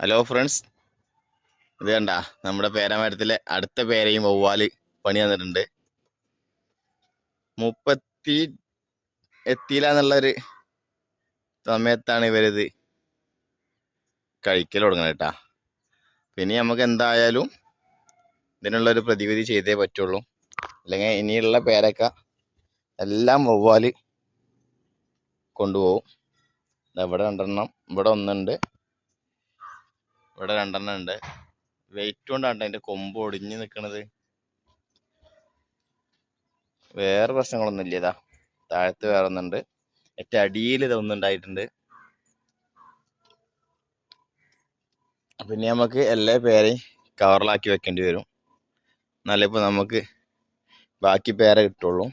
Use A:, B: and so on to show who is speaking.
A: Hello friends, ഇത് കണ്ട നമ്മുടെ പേരമരത്തിലെ അടുത്ത പേരയും വവ്വാല് പണി തന്നിട്ടുണ്ട്. മുപ്പത്തി എത്തിയില്ല എന്നുള്ളൊരു സമയത്താണ് ഇവരിത് കഴിക്കൽ തുടങ്ങുന്നത് കേട്ടാ. പിന്നെ നമുക്ക് എന്തായാലും ഇതിനുള്ളൊരു പ്രതിവിധി ചെയ്തേ പറ്റുള്ളൂ, അല്ലെങ്കിൽ ഇനിയുള്ള പേരക്ക എല്ലാം വവ്വാല് കൊണ്ടുപോകും. ഇവിടെ രണ്ടെണ്ണം, ഇവിടെ ഒന്നുണ്ട്, ഇവിടെ രണ്ടെണ്ണം ഉണ്ട്. വെയിറ്റ് കൊണ്ടാണ് അതിന്റെ കൊമ്പ് ഒടിഞ്ഞു നിൽക്കുന്നത്. വേറെ പ്രശ്നങ്ങളൊന്നും ഇല്ല. ഇതാ താഴത്ത് വേറെ ഒന്നുണ്ട്, ഏറ്റവും അടിയിൽ ഇതൊന്നുണ്ടായിട്ടുണ്ട്. പിന്നെ നമുക്ക് എല്ലാ പേരയും കവറിലാക്കി വെക്കേണ്ടി വരും, എന്നാലേ ഇപ്പൊ നമുക്ക് ബാക്കി പേര കിട്ടുള്ളൂ.